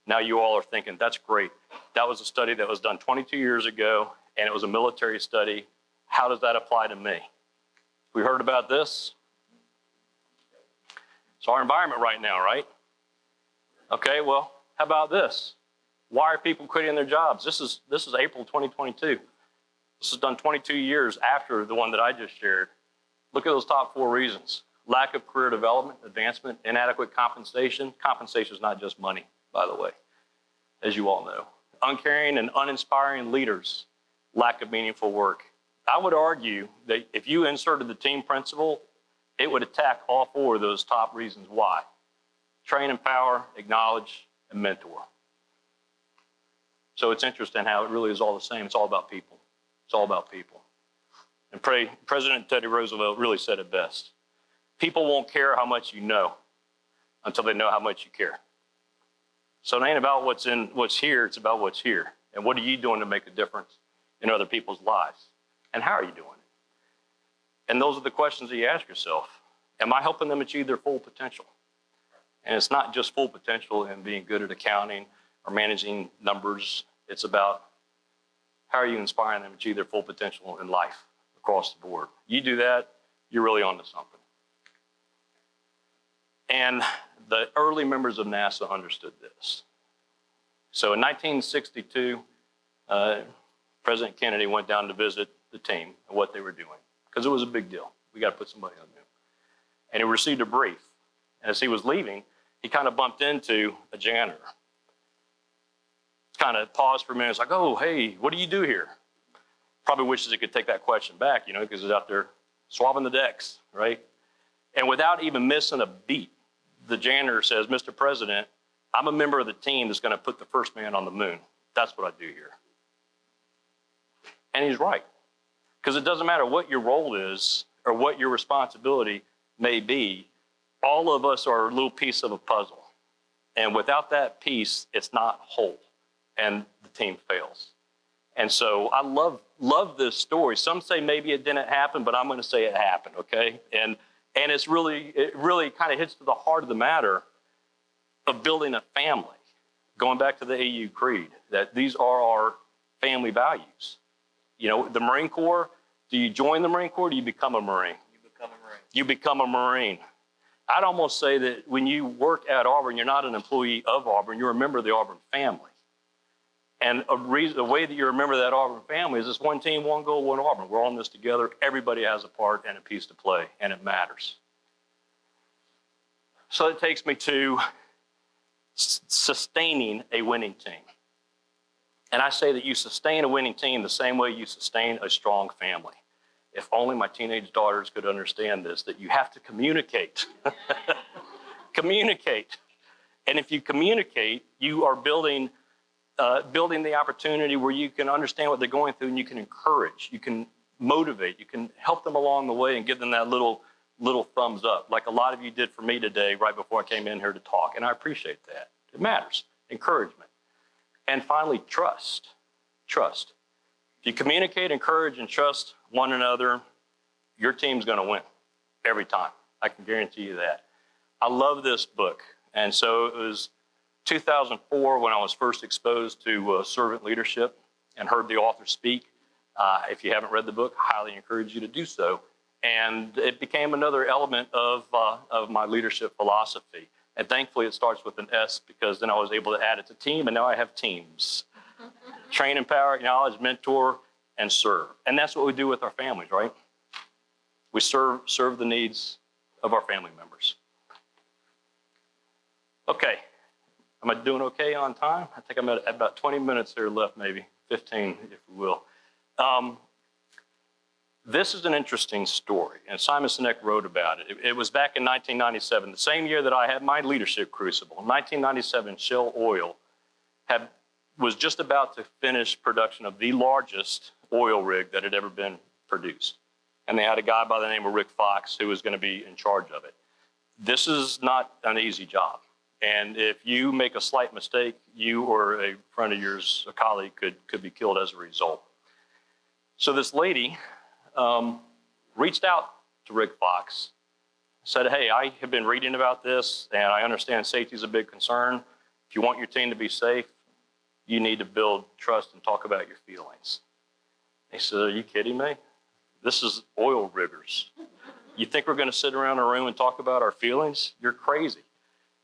Now you all are thinking, that's great. That was a study that was done 22 years ago, and it was a military study. How does that apply to me? We heard about this? It's our environment right now, right? Okay, well, how about this? Why are people quitting their jobs? This is April 2022. This is done 22 years after the one that I just shared. Look at those top 4 reasons. Lack of career development, advancement, inadequate compensation. Compensation is not just money, by the way, as you all know. Uncaring and uninspiring leaders. Lack of meaningful work. I would argue that if you inserted the team principle, it would attack all 4 of those top reasons why. Train, empower, acknowledge, and mentor. So it's interesting how it really is all the same. It's all about people. It's all about people. And President Teddy Roosevelt really said it best. People won't care how much you know until they know how much you care. So it ain't about what's here, it's about what's here. And what are you doing to make a difference in other people's lives? And how are you doing it? And those are the questions that you ask yourself. Am I helping them achieve their full potential? And it's not just full potential in being good at accounting or managing numbers. It's about how are you inspiring them to achieve their full potential in life across the board. You do that, you're really onto something. And the early members of NASA understood this. So in 1962, President Kennedy went down to visit the team and what they were doing, because it was a big deal. We got to put somebody on the moon. And he received a brief. And as he was leaving, he kind of bumped into a janitor. Kind of paused for a minute. It's like, oh, hey, what do you do here? Probably wishes he could take that question back, because he's out there swabbing the decks, right? And without even missing a beat, the janitor says, Mr. President, I'm a member of the team that's going to put the first man on the moon. That's what I do here. And he's right. Because it doesn't matter what your role is or what your responsibility may be, all of us are a little piece of a puzzle. And without that piece, it's not whole. And the team fails. And so I love this story. Some say maybe it didn't happen, but I'm going to say it happened, okay? And it really kind of hits to the heart of the matter of building a family. Going back to the AU Creed, that these are our family values. The Marine Corps, do you join the Marine Corps or do you become a Marine? You become a Marine. You become a Marine. I'd almost say that when you work at Auburn, you're not an employee of Auburn, you're a member of the Auburn family. And the way that you remember that Auburn family is this one team, one goal, one Auburn. We're all in this together. Everybody has a part and a piece to play, and it matters. So it takes me to sustaining a winning team. And I say that you sustain a winning team the same way you sustain a strong family. If only my teenage daughters could understand this, that you have to communicate. Communicate. And if you communicate, you are building the opportunity where you can understand what they're going through and you can encourage, you can motivate, you can help them along the way and give them that little thumbs up, like a lot of you did for me today right before I came in here to talk. And I appreciate that. It matters. Encouragement. And finally, trust. Trust. If you communicate, encourage, and trust one another, your team's going to win every time. I can guarantee you that. I love this book. And so it was 2004 when I was first exposed to servant leadership and heard the author speak. If you haven't read the book, I highly encourage you to do so. And it became another element of my leadership philosophy. And thankfully, it starts with an S because then I was able to add it to team, and now I have teams. Train, empower, acknowledge, mentor, and serve. And that's what we do with our families, right? We serve the needs of our family members. Okay. Am I doing okay on time? I think I'm at about 20 minutes here left, maybe 15, if we will. This is an interesting story, and Simon Sinek wrote about it. It was back in 1997, the same year that I had my leadership crucible. In 1997, Shell Oil was just about to finish production of the largest oil rig that had ever been produced. And they had a guy by the name of Rick Fox who was going to be in charge of it. This is not an easy job. And if you make a slight mistake, you or a friend of yours, a colleague, could be killed as a result. So this lady reached out to Rick Fox, said, hey, I have been reading about this, and I understand safety is a big concern. If you want your team to be safe, you need to build trust and talk about your feelings. He said, are you kidding me? This is oil riggers. You think we're going to sit around a room and talk about our feelings? You're crazy.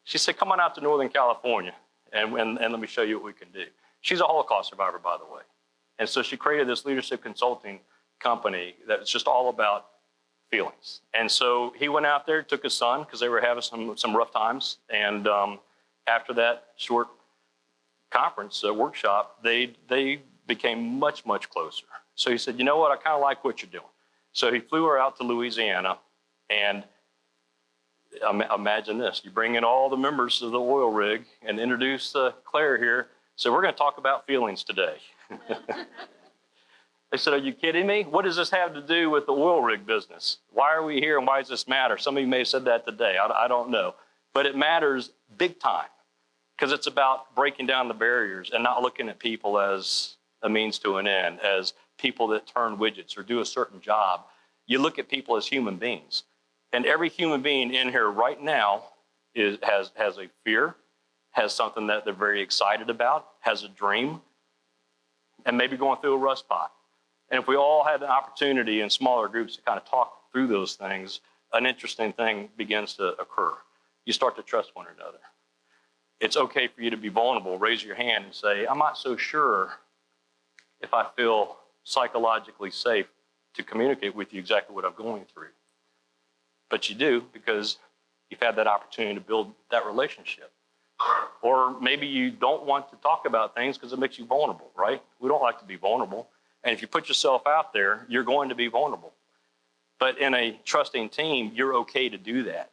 She said, come on out to Northern California and let me show you what we can do. She's a Holocaust survivor, by the way. And so she created this leadership consulting company that's just all about feelings. And so he went out there, took his son, because they were having some rough times. And after that short conference, workshop, they became much, much closer. So he said, you know what, I kind of like what you're doing. So he flew her out to Louisiana, and imagine this, you bring in all the members of the oil rig and introduce Claire here. So we're going to talk about feelings today. They said, are you kidding me? What does this have to do with the oil rig business? Why are we here and why does this matter? Some of you may have said that today. I don't know. But it matters big time because it's about breaking down the barriers and not looking at people as a means to an end, as people that turn widgets or do a certain job. You look at people as human beings. And every human being in here right now has a fear, has something that they're very excited about, has a dream, and maybe going through a rust spot. And if we all had an opportunity in smaller groups to kind of talk through those things, an interesting thing begins to occur. You start to trust one another. It's okay for you to be vulnerable. Raise your hand and say, I'm not so sure if I feel psychologically safe to communicate with you exactly what I'm going through. But you do because you've had that opportunity to build that relationship. Or maybe you don't want to talk about things because it makes you vulnerable, right? We don't like to be vulnerable. And if you put yourself out there, you're going to be vulnerable. But in a trusting team, you're okay to do that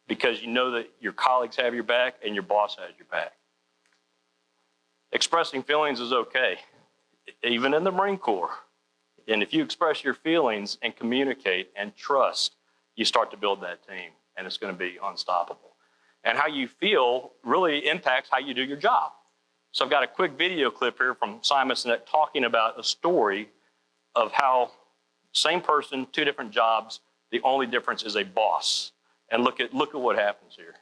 because you know that your colleagues have your back and your boss has your back. Expressing feelings is okay, even in the Marine Corps. And if you express your feelings and communicate and trust, you start to build that team, and it's going to be unstoppable. And how you feel really impacts how you do your job. So I've got a quick video clip here from Simon Sinek talking about a story of how same person, two different jobs, the only difference is a boss. And look at what happens here.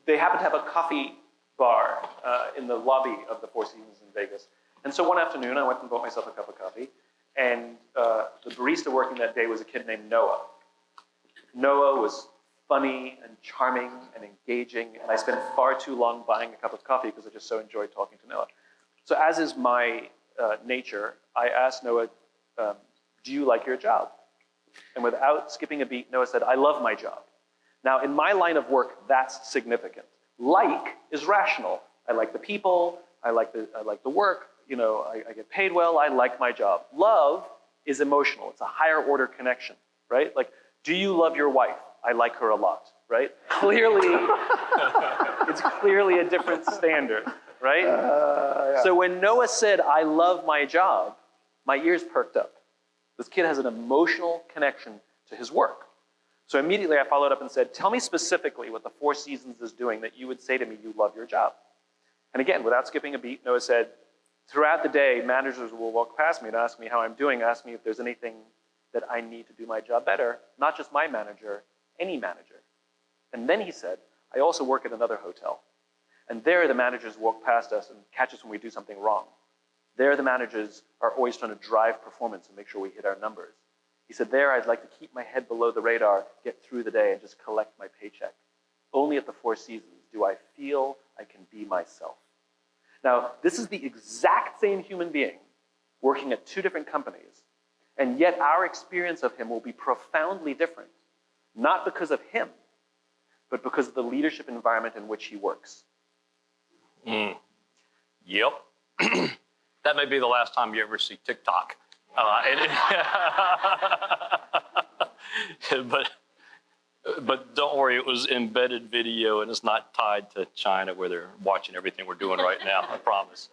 They happen to have a coffee bar in the lobby of the Four Seasons in Vegas. And so one afternoon, I went and bought myself a cup of coffee. And the barista working that day was a kid named Noah. Noah was funny and charming and engaging, and I spent far too long buying a cup of coffee because I just so enjoyed talking to Noah. So as is my nature, I asked Noah, do you like your job? And without skipping a beat, Noah said, I love my job. Now, in my line of work, that's significant. Like is rational. I like the people, I like the work, I get paid well, I like my job. Love is emotional. It's a higher order connection, right? Like, do you love your wife? I like her a lot, right? Clearly, it's clearly a different standard, right? Yeah. So when Noah said, I love my job, my ears perked up. This kid has an emotional connection to his work. So immediately I followed up and said, tell me specifically what the Four Seasons is doing that you would say to me you love your job. And again, without skipping a beat, Noah said, throughout the day, managers will walk past me and ask me how I'm doing, ask me if there's anything that I need to do my job better, not just my manager, any manager. And then he said, I also work at another hotel. And there the managers walk past us and catch us when we do something wrong. There the managers are always trying to drive performance and make sure we hit our numbers. He said, there I'd like to keep my head below the radar, get through the day and just collect my paycheck. Only at the Four Seasons do I feel I can be myself. Now, this is the exact same human being working at two different companies, and yet our experience of him will be profoundly different, not because of him, but because of the leadership environment in which he works. Yep. That may be the last time you ever see TikTok. But don't worry, it was embedded video and it's not tied to China where they're watching everything we're doing right now, I promise.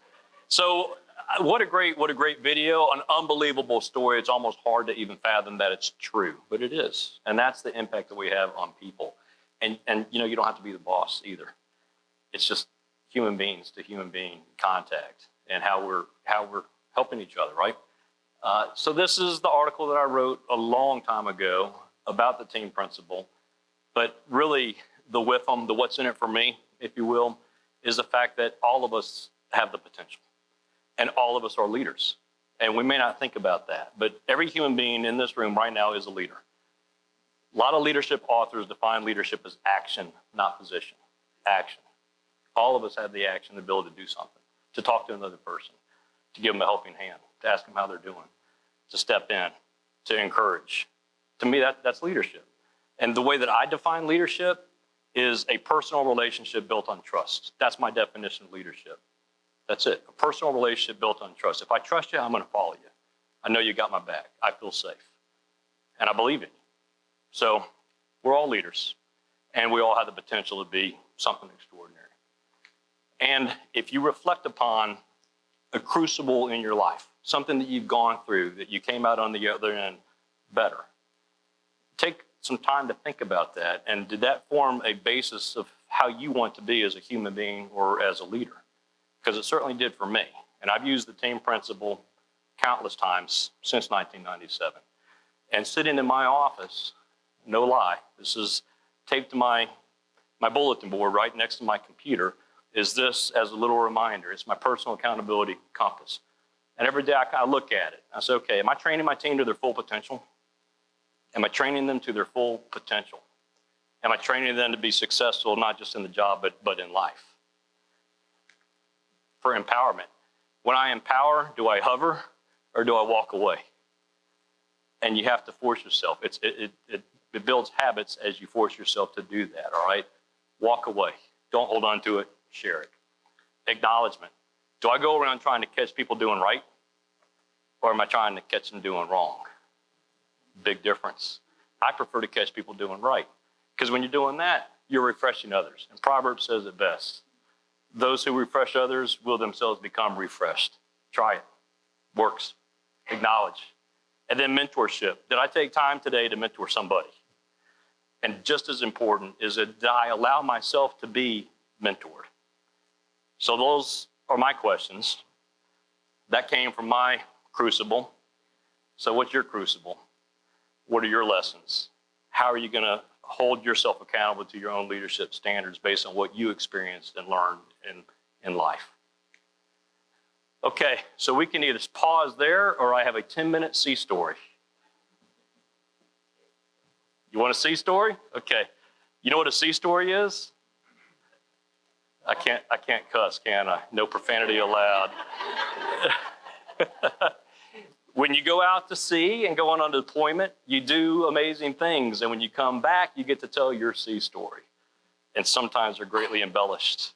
So what a great video, an unbelievable story. It's almost hard to even fathom that it's true, but it is. And that's the impact that we have on people. And you don't have to be the boss either. It's just human beings to human being contact and how we're helping each other, right? So this is the article that I wrote a long time ago about the team principle, but really the what's in it for me if you will, is the fact that all of us have the potential. And all of us are leaders. And we may not think about that, but every human being in this room right now is a leader. A lot of leadership authors define leadership as action, not position. Action. All of us have the action, the ability to do something, to talk to another person, to give them a helping hand, to ask them how they're doing, to step in, to encourage. To me, that's leadership. And the way that I define leadership is a personal relationship built on trust. That's my definition of leadership. That's it. A personal relationship built on trust. If I trust you, I'm going to follow you. I know you got my back. I feel safe. And I believe in you. So we're all leaders. And we all have the potential to be something extraordinary. And if you reflect upon a crucible in your life, something that you've gone through, that you came out on the other end better, take some time to think about that. And did that form a basis of how you want to be as a human being or as a leader? Because it certainly did for me. And I've used the team principle countless times since 1997. And sitting in my office, no lie, this is taped to my bulletin board right next to my computer, is this as a little reminder. It's my personal accountability compass. And every day I kind of look at it. I say, okay, am I training my team to their full potential? Am I training them to their full potential? Am I training them to be successful, not just in the job, but in life? For empowerment. When I empower, do I hover or do I walk away? And you have to force yourself. It builds habits as you force yourself to do that, all right? Walk away. Don't hold on to it. Share it. Acknowledgement. Do I go around trying to catch people doing right? Or am I trying to catch them doing wrong? Big difference. I prefer to catch people doing right. Because when you're doing that, you're refreshing others. And Proverbs says it best. Those who refresh others will themselves become refreshed. Try it. Works. Acknowledge. And then mentorship. Did I take time today to mentor somebody? And just as important is that did I allow myself to be mentored? So those are my questions. That came from my crucible. So what's your crucible? What are your lessons? How are you going to hold yourself accountable to your own leadership standards based on what you experienced and learned in life? Okay, so we can either pause there or I have a 10-minute sea story. You want a sea story? Okay. You know what a sea story is? I can't cuss, can I? No profanity allowed. When you go out to sea and go on deployment, you do amazing things. And when you come back, you get to tell your sea story. And sometimes they're greatly embellished.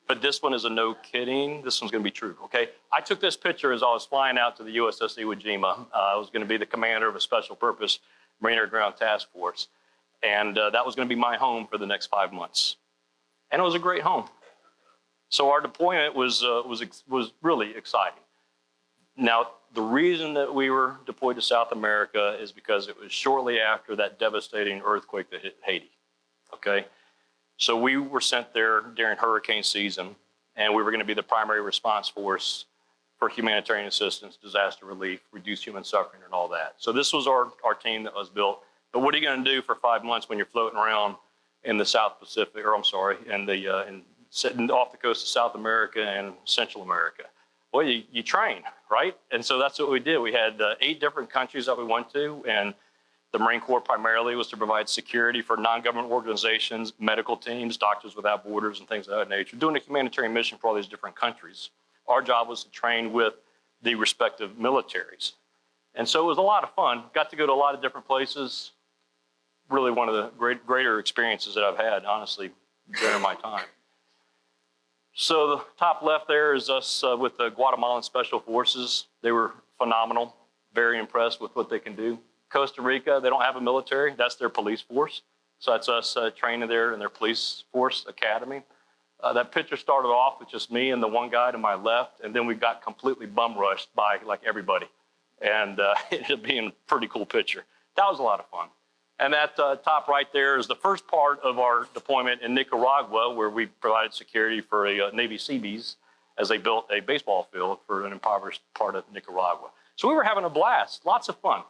But this one is a no kidding. This one's going to be true, okay? I took this picture as I was flying out to the USS Iwo Jima. I was going to be the commander of a special purpose Marine Air Ground Task Force. And that was going to be my home for the next 5 months. And it was a great home. So our deployment was really exciting. Now, the reason that we were deployed to South America is because it was shortly after that devastating earthquake that hit Haiti, okay? So we were sent there during hurricane season, and we were going to be the primary response force for humanitarian assistance, disaster relief, reduce human suffering, and all that. So this was our team that was built. But what are you going to do for 5 months when you're floating around in the South Pacific, sitting off the coast of South America and Central America? Well, you train, right? And so that's what we did. We had 8 different countries that we went to, and the Marine Corps primarily was to provide security for non-government organizations, medical teams, Doctors Without Borders, and things of that nature, doing a humanitarian mission for all these different countries. Our job was to train with the respective militaries. And so it was a lot of fun. Got to go to a lot of different places. Really one of the greater experiences that I've had, honestly, during my time. So the top left there is us with the Guatemalan Special Forces. They were phenomenal, very impressed with what they can do. Costa Rica, they don't have a military. That's their police force. So that's us training there in their police force academy. That picture started off with just me and the one guy to my left, and then we got completely bum rushed by like everybody. And it ended up being a pretty cool picture. That was a lot of fun. And that top right there is the first part of our deployment in Nicaragua, where we provided security for a Navy Seabees as they built a baseball field for an impoverished part of Nicaragua. So we were having a blast, lots of fun.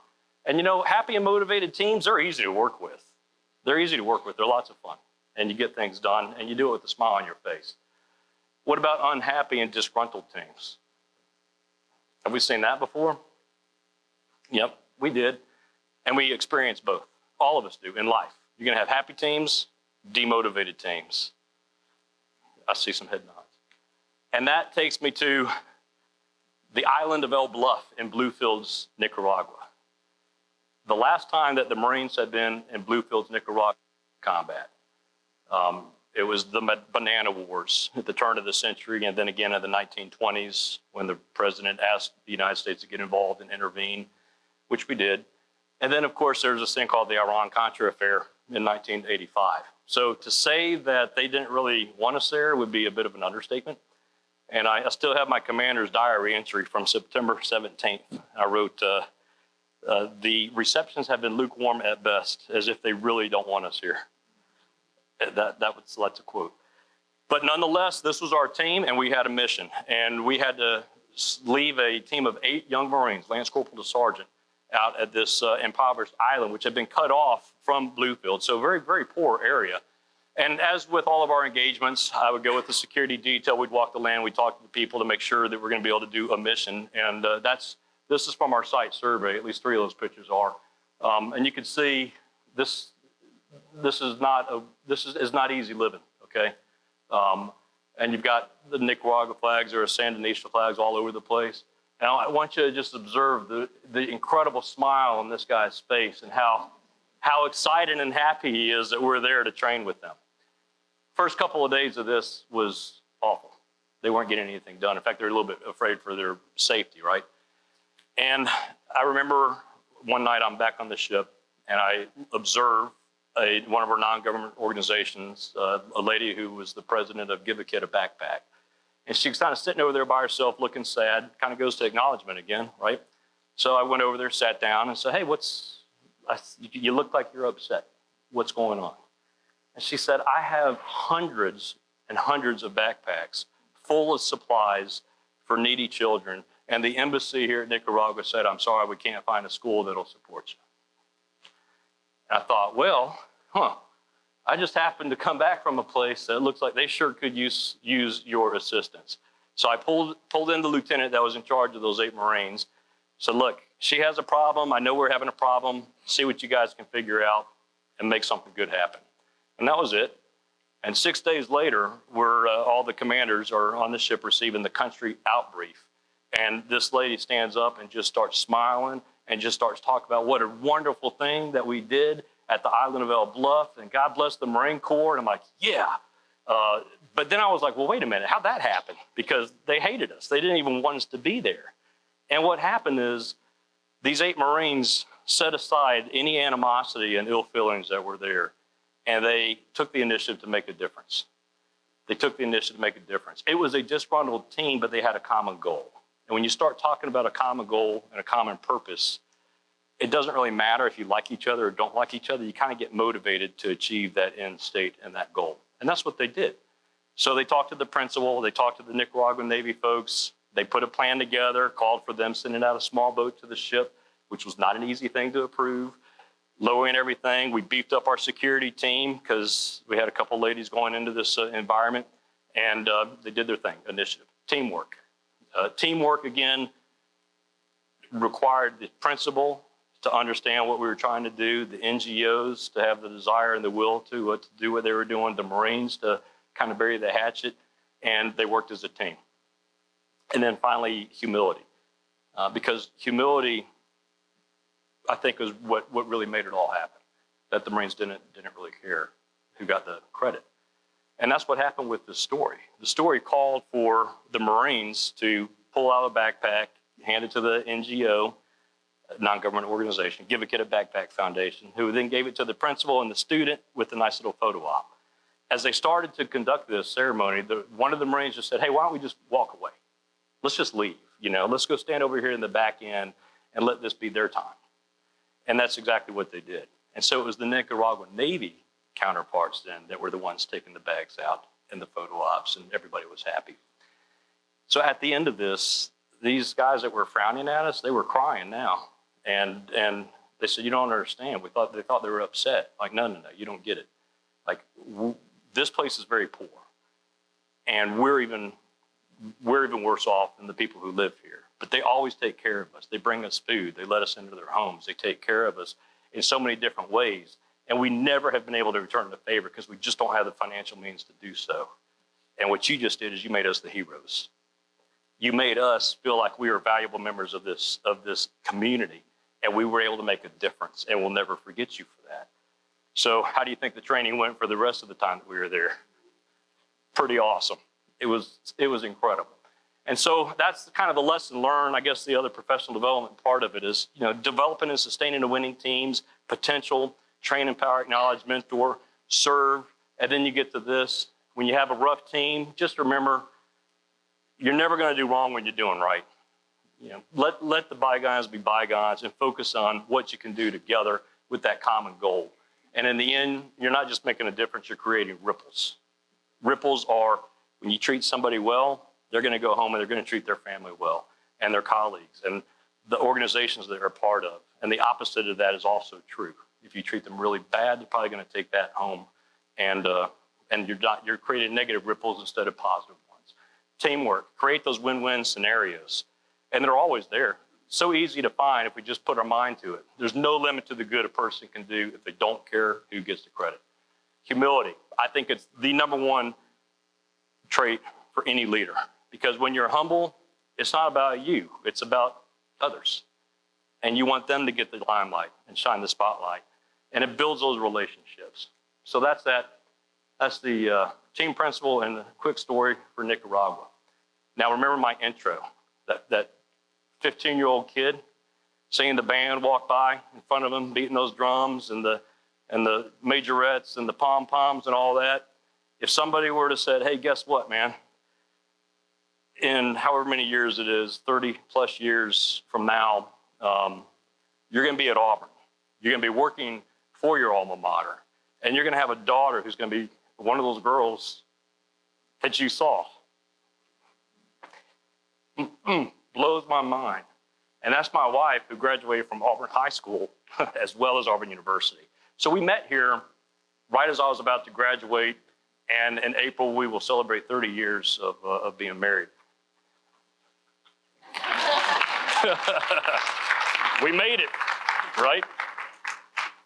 And you know, happy and motivated teams, they're easy to work with. They're easy to work with. They're lots of fun. and you get things done, and you do it with a smile on your face. What about unhappy and disgruntled teams? Have we seen that before? Yep, we did. And we experience both. All of us do in life. You're going to have happy teams, demotivated teams. I see some head nods. And that takes me to the island of El Bluff in Bluefields, Nicaragua. The last time that the Marines had been in Bluefields, Nicaragua combat, it was the Banana Wars at the turn of the century, and then again in the 1920s when the president asked the United States to get involved and intervene, which we did. And then, of course, there's this thing called the Iran-Contra affair in 1985. So to say that they didn't really want us there would be a bit of an understatement. And I still have my commander's diary entry from September 17th. I wrote, the receptions have been lukewarm at best, as if they really don't want us here. That's a quote. But nonetheless, this was our team, and we had a mission. And we had to leave a team of 8 young Marines, Lance Corporal to Sergeant, out at this impoverished island, which had been cut off from Bluefield. So very, very poor area. And as with all of our engagements, I would go with the security detail. We'd walk the land. We'd talk to the people to make sure that we're going to be able to do a mission. And this is from our site survey. At least 3 of those pictures are. And you can see this is not easy living, okay? And you've got the Nicaragua flags or Sandinista flags all over the place. And I want you to just observe the incredible smile on this guy's face and how excited and happy he is that we're there to train with them. First couple of days of this was awful. They weren't getting anything done. In fact, they're a little bit afraid for their safety, right? And I remember one night I'm back on the ship and I observed one of our non-government organizations, a lady who was the president of Give a Kid a Backpack. And she was kind of sitting over there by herself looking sad, kind of goes to acknowledgement again, right? So I went over there, sat down and said, hey, you look like you're upset. What's going on? And she said, I have hundreds and hundreds of backpacks full of supplies for needy children. And the embassy here at Nicaragua said, I'm sorry, we can't find a school that'll support you. And I thought, well, I just happened to come back from a place that looks like they sure could use your assistance. So I pulled in the lieutenant that was in charge of those 8 Marines. Said, look, she has a problem. I know we're having a problem. See what you guys can figure out and make something good happen. And that was it. And 6 days later, all the commanders are on the ship receiving the country out brief. And this lady stands up and just starts smiling and just starts talking about what a wonderful thing that we did at the island of El Bluff, and God bless the Marine Corps. And I'm like, yeah. But then I was like, well, wait a minute, how'd that happen? Because they hated us. They didn't even want us to be there. And what happened is these 8 Marines set aside any animosity and ill feelings that were there, and they took the initiative to make a difference. They took the initiative to make a difference. It was a disgruntled team, but they had a common goal. And when you start talking about a common goal and a common purpose, it doesn't really matter if you like each other or don't like each other. You kind of get motivated to achieve that end state and that goal. And that's what they did. So they talked to the principal, they talked to the Nicaraguan Navy folks, they put a plan together, called for them sending out a small boat to the ship, which was not an easy thing to approve, lowering everything. We beefed up our security team because we had a couple ladies going into this environment, and they did their thing, initiative, teamwork. Teamwork, again, required the principal to understand what we were trying to do, the NGOs to have the desire and the will to do what they were doing, the Marines to kind of bury the hatchet, and they worked as a team. And then finally, humility. Because humility, I think, was what really made it all happen, that the Marines didn't really care who got the credit. And that's what happened with the story. The story called for the Marines to pull out a backpack, hand it to the NGO, non-government organization, Give a Kid a Backpack Foundation, who then gave it to the principal and the student with a nice little photo op. As they started to conduct this ceremony, one of the Marines just said, hey, why don't we just walk away? Let's just leave. Let's go stand over here in the back end and let this be their time. And that's exactly what they did. And so it was the Nicaraguan Navy counterparts then that were the ones taking the bags out and the photo ops, and everybody was happy. So at the end of this, these guys that were frowning at us, they were crying now. And they said, you don't understand. They thought they were upset. Like, no, you don't get it. Like, this place is very poor, and we're even worse off than the people who live here. But they always take care of us. They bring us food. They let us into their homes. They take care of us in so many different ways. And we never have been able to return the favor because we just don't have the financial means to do so. And what you just did is you made us the heroes. You made us feel like we were valuable members of this community, and we were able to make a difference, and we'll never forget you for that. So how do you think the training went for the rest of the time that we were there? Pretty awesome. It was incredible. And so that's kind of the lesson learned. I guess the other professional development part of it is, developing and sustaining the winning teams, potential, train, empower, acknowledge, mentor, serve. And then you get to this. When you have a rough team, just remember, you're never going to do wrong when you're doing right. Let the bygones be bygones and focus on what you can do together with that common goal. And in the end, you're not just making a difference, you're creating ripples. Ripples are when you treat somebody well, they're going to go home and they're going to treat their family well and their colleagues and the organizations that they're a part of. And the opposite of that is also true. If you treat them really bad, they're probably going to take that home, and you're creating negative ripples instead of positive ones. Teamwork, create those win-win scenarios, and they're always there. So easy to find if we just put our mind to it. There's no limit to the good a person can do if they don't care who gets the credit. Humility, I think it's the number one trait for any leader, because when you're humble, it's not about you, it's about others. And you want them to get the limelight and shine the spotlight. And it builds those relationships. So that's that. That's the team principle and the quick story for Nicaragua. Now remember my intro, that 15-year-old kid seeing the band walk by in front of him, beating those drums and the majorettes and the pom-poms and all that. If somebody were to say, hey, guess what, man? In however many years it is, 30 plus years from now, you're going to be at Auburn. You're going to be working for your alma mater. And you're going to have a daughter who's going to be one of those girls that you saw. Blows my mind. And that's my wife, who graduated from Auburn High School as well as Auburn University. So we met here right as I was about to graduate. And in April, we will celebrate 30 years of being married. We made it, right?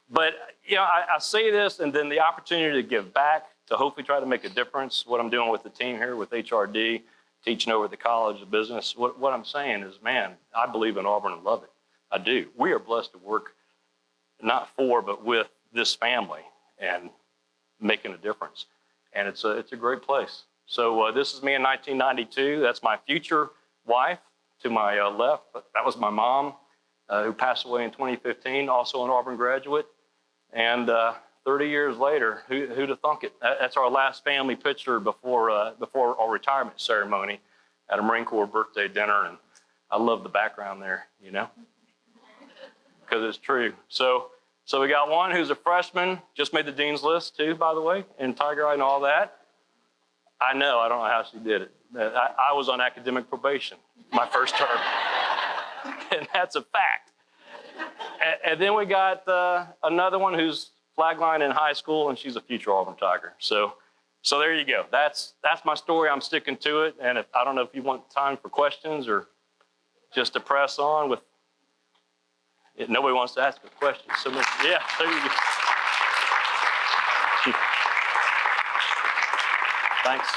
But, I say this, and then the opportunity to give back, to hopefully try to make a difference. What I'm doing with the team here, with HRD, teaching over at the College of Business, what I'm saying is, man, I believe in Auburn and love it. I do. We are blessed to work not for, but with this family and making a difference. And it's a great place. So this is me in 1992. That's my future wife to my left. That was my mom, who passed away in 2015, also an Auburn graduate. And 30 years later, who'd have thunk it? That's our last family picture before our retirement ceremony at a Marine Corps birthday dinner. And I love the background there, because it's true. So we got one who's a freshman, just made the dean's list too, by the way, in Tiger Eye and all that. I don't know how she did it. I was on academic probation my first term, and that's a fact. And then we got another one who's flagline in high school, and she's a future Auburn Tiger. So there you go. That's my story. I'm sticking to it. And I don't know if you want time for questions or just to press on with. Nobody wants to ask a question. So yeah, there you go. Thanks.